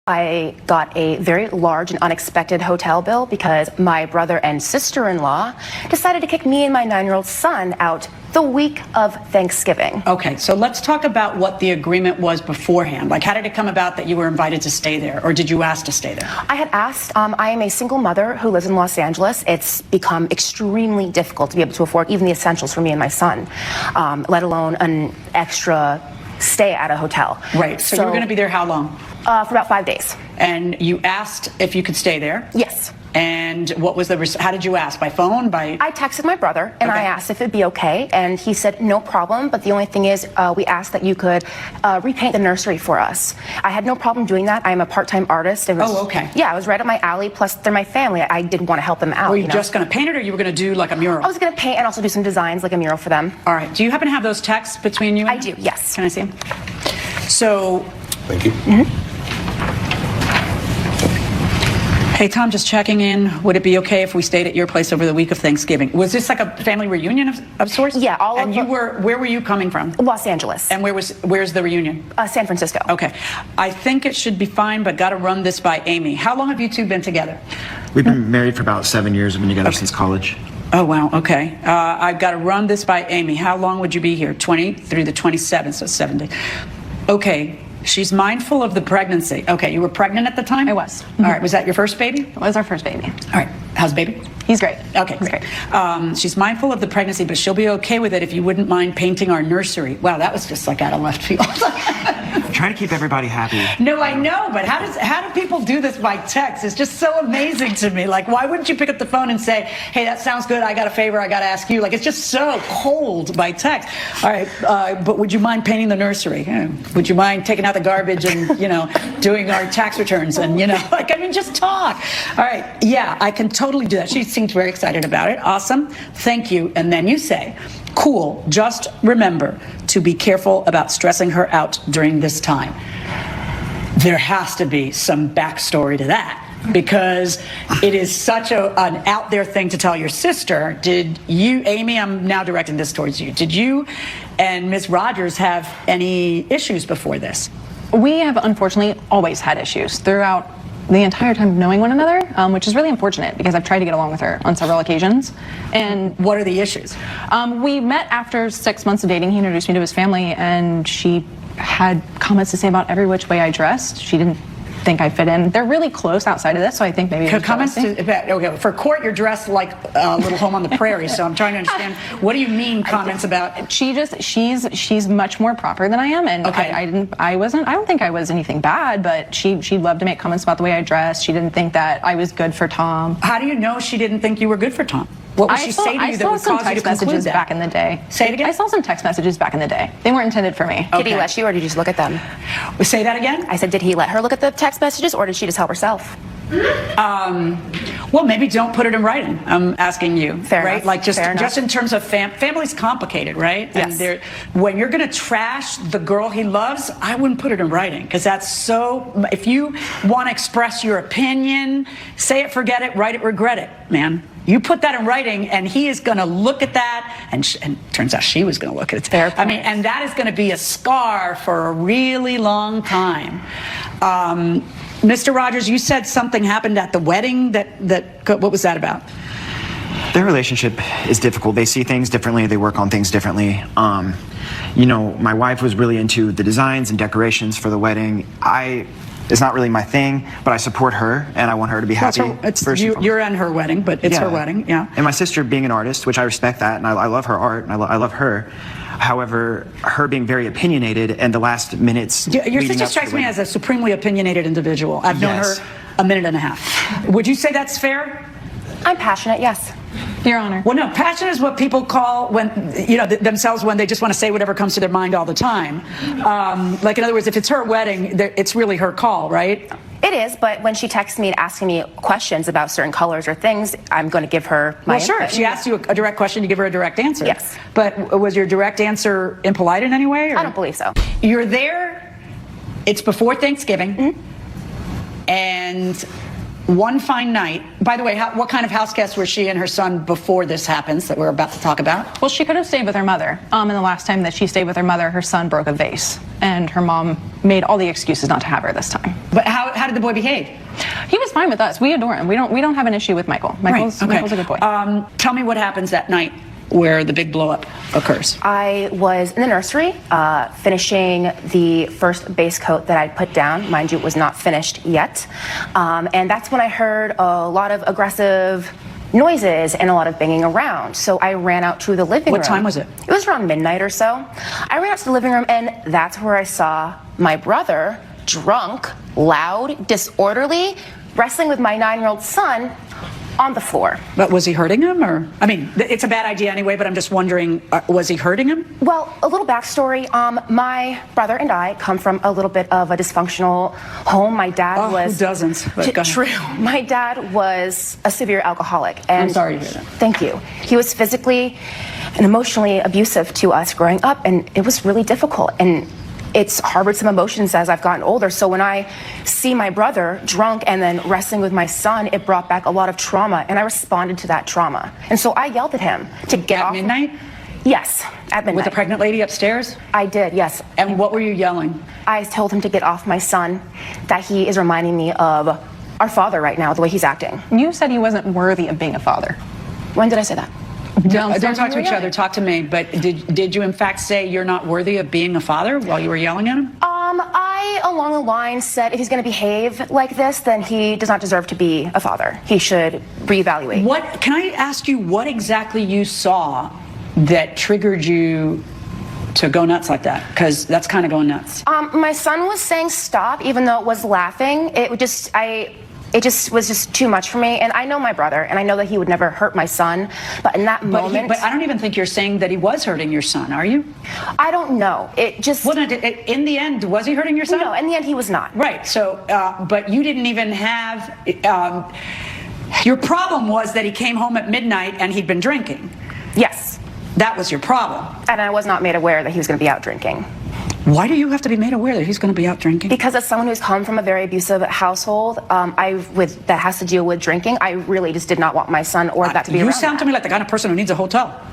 I got a very large and unexpected hotel bill because my brother and sister-in-law decided to kick me and my 9-year-old son out the week of Thanksgiving. Okay, so let's talk about what the agreement was beforehand. Like, how did it come about that you were invited to stay there, or did you ask to stay there? I had asked. I am a single mother who lives in Los Angeles. It's become extremely difficult to be able to afford even the essentials for me and my son, let alone an extra stay at a hotel. Right, so you were going to be there how long? For about 5 days. And you asked if you could stay there? Yes. And what was how did you ask? By phone? I texted my brother and I asked if it'd be okay, and he said no problem, but the only thing is we asked that you could repaint the nursery for us. I had no problem doing that. I'm a part-time artist. Okay. Yeah, it was right up my alley, plus they're my family. I did want to help them out. Were you just going to paint it, or you were going to do like a mural? I was going to paint and also do some designs, like a mural for them. All right. Do you happen to have those texts between you and I do, yes. Can I see them? So... Thank you. Mm-hmm. Hey, Tom, just checking in. Would it be okay if we stayed at your place over the week of Thanksgiving? Was this like a family reunion of sorts? Yeah, where were you coming from? Los Angeles. And where's the reunion? San Francisco. Okay. I think it should be fine, but got to run this by Amy. How long have you two been together? We've been married for about 7 years. We've been together since college. Oh, wow. Okay. I've got to run this by Amy. How long would you be here? 20 through the 27th, so 7 days. Okay. She's mindful of the pregnancy. Okay, you were pregnant at the time? I was. All right, was that your first baby? It was our first baby. All right, how's baby? He's great. Okay, He's great. great. She's mindful of the pregnancy, but she'll be okay with it if you wouldn't mind painting our nursery. Wow, that was just like out of left field. I'm trying to keep everybody happy. No, I know, but how do people do this by text? It's just so amazing to me. Like, why wouldn't you pick up the phone and say, hey, that sounds good, I got a favor, I got to ask you. Like, it's just so cold by text. All right, but would you mind painting the nursery? Would you mind taking out the garbage and, doing our tax returns and, just talk. All right, yeah, I can totally do that. She seems very excited about it. Awesome, thank you. And then you say, cool, just remember to be careful about stressing her out during this time. There has to be some backstory to that, because it is such an out there thing to tell your sister. Did you, Amy, I'm now directing this towards you, did you and Ms. Rogers have any issues before this? We have unfortunately always had issues throughout the entire time of knowing one another, which is really unfortunate because I've tried to get along with her on several occasions. And what are the issues? We met after 6 months of dating. He introduced me to his family, and she had comments to say about every which way I dressed. She didn't think I fit in. They're really close outside of this, so I think maybe okay, for court you're dressed like a little home on the prairie, so I'm trying to understand, what do you mean comments about? She's much more proper than I am, and okay. I don't think I was anything bad, but she loved to make comments about the way I dressed. She didn't think that I was good for Tom. How do you know she didn't think you were good for Tom? What would she say to you that would cause you to conclude that? Back in the day. Say it again? I saw some text messages back in the day. They weren't intended for me. Did he let you, or did you just look at them? Say that again? I said, did he let her look at the text messages, or did she just help herself? Well, maybe don't put it in writing. I'm asking you. Fair right? enough. Like just in terms of family's complicated, right? Yes. And when you're going to trash the girl he loves, I wouldn't put it in writing, because that's so. If you want to express your opinion, say it, forget it, write it, regret it, man. You put that in writing, and he is going to look at that, and turns out she was going to look at it. Fair point. I mean, and that is going to be a scar for a really long time. Mr. Rogers, you said something happened at the wedding. What was that about? Their relationship is difficult. They see things differently. They work on things differently. My wife was really into the designs and decorations for the wedding. It's not really my thing, but I support her, and I want her to be happy. You're in her wedding, but it's her wedding, yeah. And my sister being an artist, which I respect that, and I love her art, and I love her. However, her being very opinionated, and the last minutes. Your sister strikes me as a supremely opinionated individual. I've known her a minute and a half. Would you say that's fair? I'm passionate, yes. Your Honor. Well, no, passion is what people call themselves when they just want to say whatever comes to their mind all the time. Like, in other words, if it's her wedding, it's really her call, right? It is, but when she texts me and asking me questions about certain colors or things, I'm going to give her my input. Sure. If she asks you a direct question, you give her a direct answer. Yes. But was your direct answer impolite in any way? Or? I don't believe so. You're there. It's before Thanksgiving. Mm-hmm. And one fine night, by the way, what kind of house guests were she and her son before this happens that we're about to talk about? Well, she could have stayed with her mother. And the last time that she stayed with her mother, her son broke a vase, and her mom made all the excuses not to have her this time. But how did the boy behave? He was fine with us. We adore him. We don't have an issue with Michael. Michael's a good boy. Tell me what happens that night where the big blow up occurs. I was in the nursery finishing the first base coat that I'd put down. Mind you, it was not finished yet. And that's when I heard a lot of aggressive noises and a lot of banging around. So I ran out to the living room. What time was it? It was around midnight or so. I ran out to the living room, and that's where I saw my brother, drunk, loud, disorderly, wrestling with my 9-year-old son on the floor. But was he hurting him, or? I mean, it's a bad idea anyway, but I'm just wondering, was he hurting him? Well, a little backstory. My brother and I come from a little bit of a dysfunctional home. My dad was... who doesn't? But go ahead. True. My dad was a severe alcoholic. And I'm sorry to hear that. Thank you. He was physically and emotionally abusive to us growing up, and it was really difficult. And it's harbored some emotions as I've gotten older. So when I see my brother drunk and then wrestling with my son, it brought back a lot of trauma, and I responded to that trauma. And so I yelled at him to get off. At midnight? Yes, at midnight. With the pregnant lady upstairs? I did, yes. And what were you yelling? I told him to get off my son, that he is reminding me of our father right now, the way he's acting. You said he wasn't worthy of being a father. When did I say that? Don't talk to each other, talk to me. But did you in fact say you're not worthy of being a father while you were yelling at him? I, along the line, said if he's going to behave like this, then he does not deserve to be a father. He should reevaluate. What, can I ask you what exactly you saw that triggered you to go nuts like that? Because that's kind of going nuts. My son was saying stop, even though it was laughing. It just was just too much for me. And I know my brother, and I know that he would never hurt my son. But in that moment... But I don't even think you're saying that he was hurting your son, are you? I don't know. It just... Well, in the end, was he hurting your son? No, in the end, he was not. Right. So, but you didn't even have... your problem was that he came home at midnight and he'd been drinking. Yes. That was your problem. And I was not made aware that he was going to be out drinking. Why do you have to be made aware that he's going to be out drinking? Because as someone who's come from a very abusive household, that has to deal with drinking, I really just did not want my son or that to be around. You sound to me like the kind of person who needs a hotel.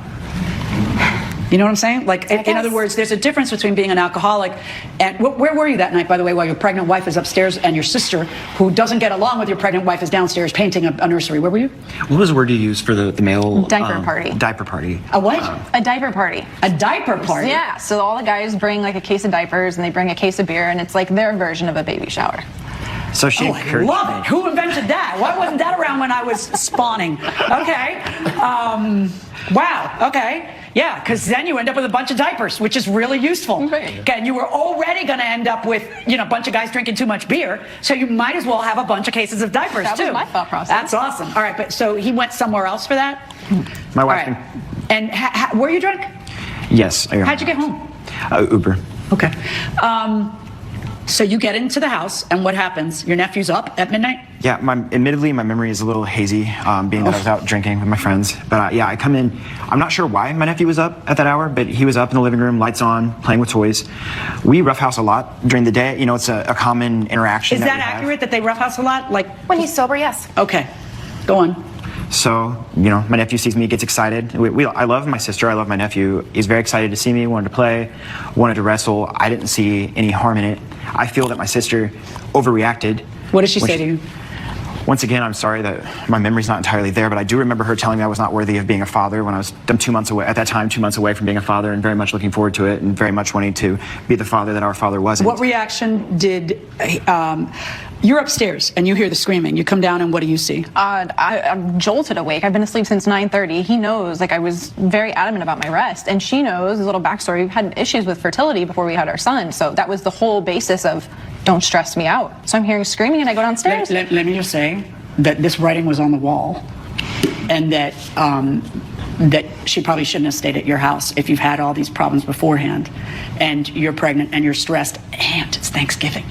You know what I'm saying? Like, in other words, there's a difference between being an alcoholic and... Where were you that night, by the way, while your pregnant wife is upstairs and your sister, who doesn't get along with your pregnant wife, is downstairs painting a nursery? Where were you? What was the word you used for the male... Diaper party. Diaper party. A what? A diaper party. A diaper party? Yeah, so all the guys bring like a case of diapers and they bring a case of beer, and it's like their version of a baby shower. So she I love it. Who invented that? Why wasn't that around when I was spawning? Okay. Wow. Okay. Yeah, because then you end up with a bunch of diapers, which is really useful. Right. Okay, and you were already going to end up with, a bunch of guys drinking too much beer, so you might as well have a bunch of cases of diapers, That too. was my thought process. That's awesome. All right, but so he went somewhere else for that? My All wife... right. And were you drunk? Yes. How'd you get home? Uber. Okay. So you get into the house, and what happens? Your nephew's up at midnight? Yeah, admittedly, my memory is a little hazy, being that I was out drinking with my friends. But yeah, I come in. I'm not sure why my nephew was up at that hour, but he was up in the living room, lights on, playing with toys. We roughhouse a lot during the day. It's a common interaction. Is that accurate that they roughhouse a lot? Like When he's sober, yes. Okay, go on. So, my nephew sees me, gets excited. I love my sister, I love my nephew. He's very excited to see me, wanted to play, wanted to wrestle. I didn't see any harm in it. I feel that my sister overreacted. What did she say to you? Once again, I'm sorry that my memory's not entirely there, but I do remember her telling me I was not worthy of being a father when I'm 2 months away, at that time, 2 months away from being a father, and very much looking forward to it, and very much wanting to be the father that our father wasn't. What reaction did, you're upstairs and you hear the screaming. You come down and what do you see? I'm jolted awake. I've been asleep since 9:30. He knows, I was very adamant about my rest, and she knows, a little backstory, we've had issues with fertility before we had our son, so that was the whole basis of don't stress me out. So I'm hearing screaming and I go downstairs. Let me just say that this writing was on the wall, and that that she probably shouldn't have stayed at your house if you've had all these problems beforehand, and you're pregnant and you're stressed, and it's Thanksgiving.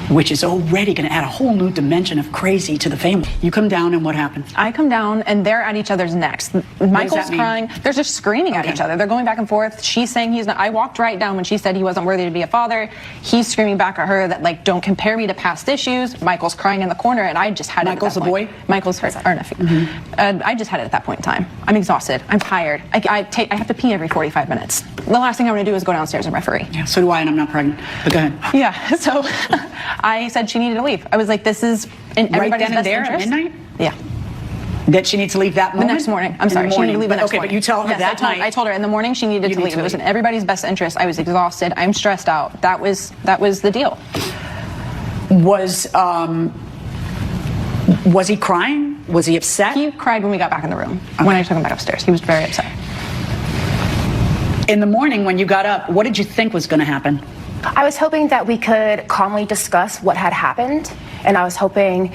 which is already going to add a whole new dimension of crazy to the family. You come down and what happens? I come down and they're at each other's necks. Michael's mean? crying. They're just screaming at each other. They're going back and forth. She's saying he's not. I walked right down when she said he wasn't worthy to be a father. He's screaming back at her that, like, don't compare me to past issues. Michael's crying in the corner, and I just had Michael's it. Michael's a boy? Michael's our nephew. I just had it at that point in time. I'm exhausted. I'm tired. I have to pee every 45 minutes. The last thing I want to do is go downstairs and referee. Yeah, so do I, and I'm not pregnant. But go ahead. Yeah, so I said she needed to leave. I was like, this is in everybody's right then and best there interest. at midnight? Yeah. That she needs to leave that moment? The next morning. I'm In sorry. the She needed to morning. leave the next Okay, morning. but you tell her Yes, that night. I told her in the morning she needed to leave. It was in everybody's best interest. I was exhausted. I'm stressed out. That was the deal. Was he crying? Was he upset? He cried when we got back in the room. When I took him back upstairs, he was very upset. In the morning when you got up, what did you think was going to happen? I was hoping that we could calmly discuss what had happened, and I was hoping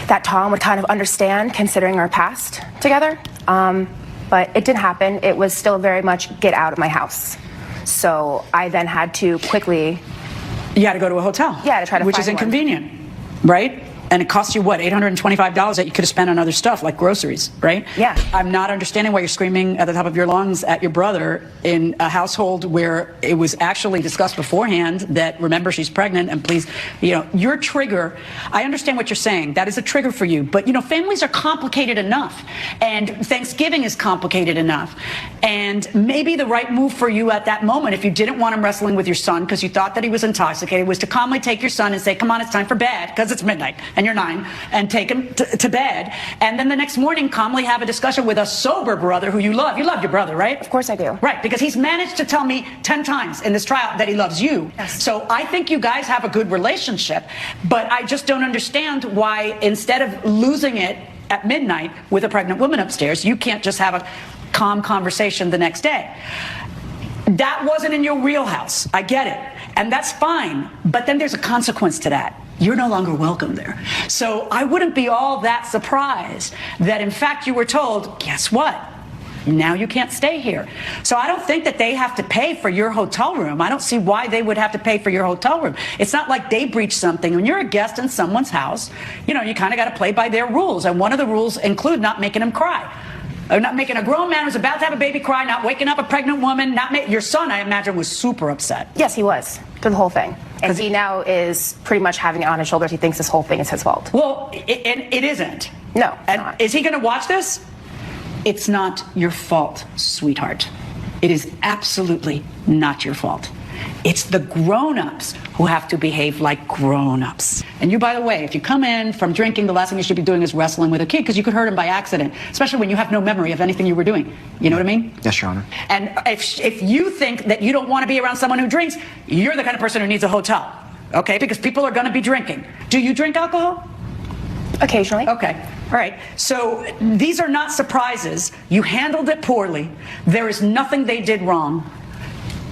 that Tom would kind of understand, considering our past together. But it didn't happen. It was still very much get out of my house. So I then had to quickly... You had to go to a hotel. Yeah, to try to Which find is one. inconvenient, right? And it cost you, what, $825 that you could have spent on other stuff, like groceries, right? Yeah. I'm not understanding why you're screaming at the top of your lungs at your brother in a household where it was actually discussed beforehand that, remember, she's pregnant, and please, your trigger, I understand what you're saying. That is a trigger for you. But, families are complicated enough. And Thanksgiving is complicated enough. And maybe the right move for you at that moment, if you didn't want him wrestling with your son because you thought that he was intoxicated, was to calmly take your son and say, come on, it's time for bed, because it's midnight. And you're 9, and take him to bed, and then the next morning calmly have a discussion with a sober brother who you love. You love your brother, right? Of course I do. Right, because he's managed to tell me 10 times in this trial that he loves you. Yes. So I think you guys have a good relationship, but I just don't understand why, instead of losing it at midnight with a pregnant woman upstairs, you can't just have a calm conversation the next day. That wasn't in your wheelhouse. I get it. And that's fine. But then there's a consequence to that. You're no longer welcome there. So I wouldn't be all that surprised that, in fact, you were told, guess what? Now you can't stay here. So I don't think that they have to pay for your hotel room. I don't see why they would have to pay for your hotel room. It's not like they breached something. When you're a guest in someone's house, you kind of got to play by their rules. And one of the rules include not making them cry. Not making a grown man who's about to have a baby cry, not waking up a pregnant woman, your son, I imagine, was super upset. Yes, he was, through the whole thing. And he now is pretty much having it on his shoulders. He thinks this whole thing is his fault. Well, it isn't. No, it's and not. Is he going to watch this? It's not your fault, sweetheart. It is absolutely not your fault. It's the grown-ups who have to behave like grown-ups. And you, by the way, if you come in from drinking, the last thing you should be doing is wrestling with a kid, because you could hurt him by accident, especially when you have no memory of anything you were doing. You know what I mean? Yes, Your Honor. And if you think that you don't want to be around someone who drinks, you're the kind of person who needs a hotel, okay? Because people are going to be drinking. Do you drink alcohol? Occasionally. Okay. All right. So these are not surprises. You handled it poorly. There is nothing they did wrong.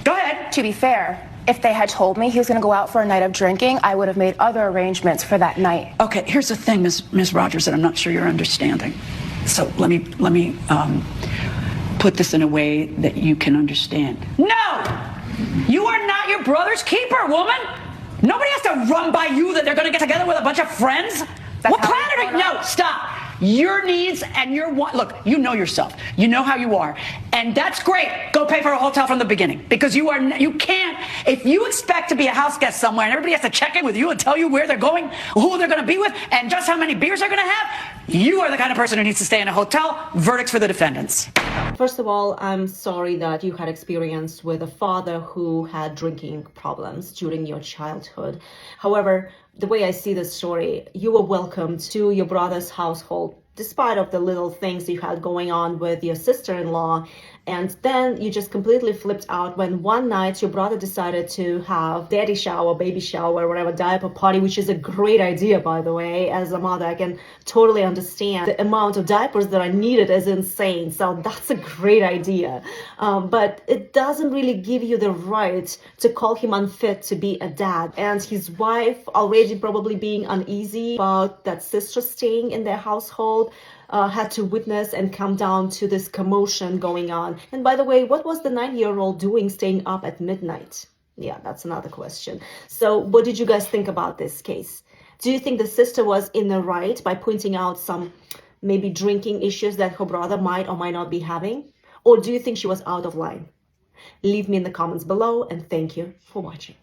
Go ahead. To be fair, if they had told me he was going to go out for a night of drinking, I would have made other arrangements for that night. Okay, here's the thing, Ms. Rogers, that I'm not sure you're understanding. So let me put this in a way that you can understand. No! You are not your brother's keeper, woman! Nobody has to run by you that they're going to get together with a bunch of friends. What planet are you? No, stop. Your needs and your want. Look, you know yourself. You know how you are. And that's great. Go pay for a hotel from the beginning. Because you can't, if you expect to be a house guest somewhere and everybody has to check in with you and tell you where they're going, who they're going to be with, and just how many beers they're going to have, you are the kind of person who needs to stay in a hotel. Verdicts for the defendants. First of all, I'm sorry that you had experience with a father who had drinking problems during your childhood. However, the way I see this story, you were welcomed to your brother's household despite of the little things you had going on with your sister-in-law. And then you just completely flipped out when one night your brother decided to have daddy shower, baby shower, whatever, diaper party, which is a great idea, by the way. As a mother, I can totally understand the amount of diapers that are needed is insane. So that's a great idea. But it doesn't really give you the right to call him unfit to be a dad. And his wife already probably being uneasy about that sister staying in their household, had to witness and come down to this commotion going on. And by the way, what was the 9-year-old doing staying up at midnight? Yeah, that's another question. So what did you guys think about this case? Do you think the sister was in the right by pointing out some maybe drinking issues that her brother might or might not be having? Or do you think she was out of line? Leave me in the comments below, and thank you for watching.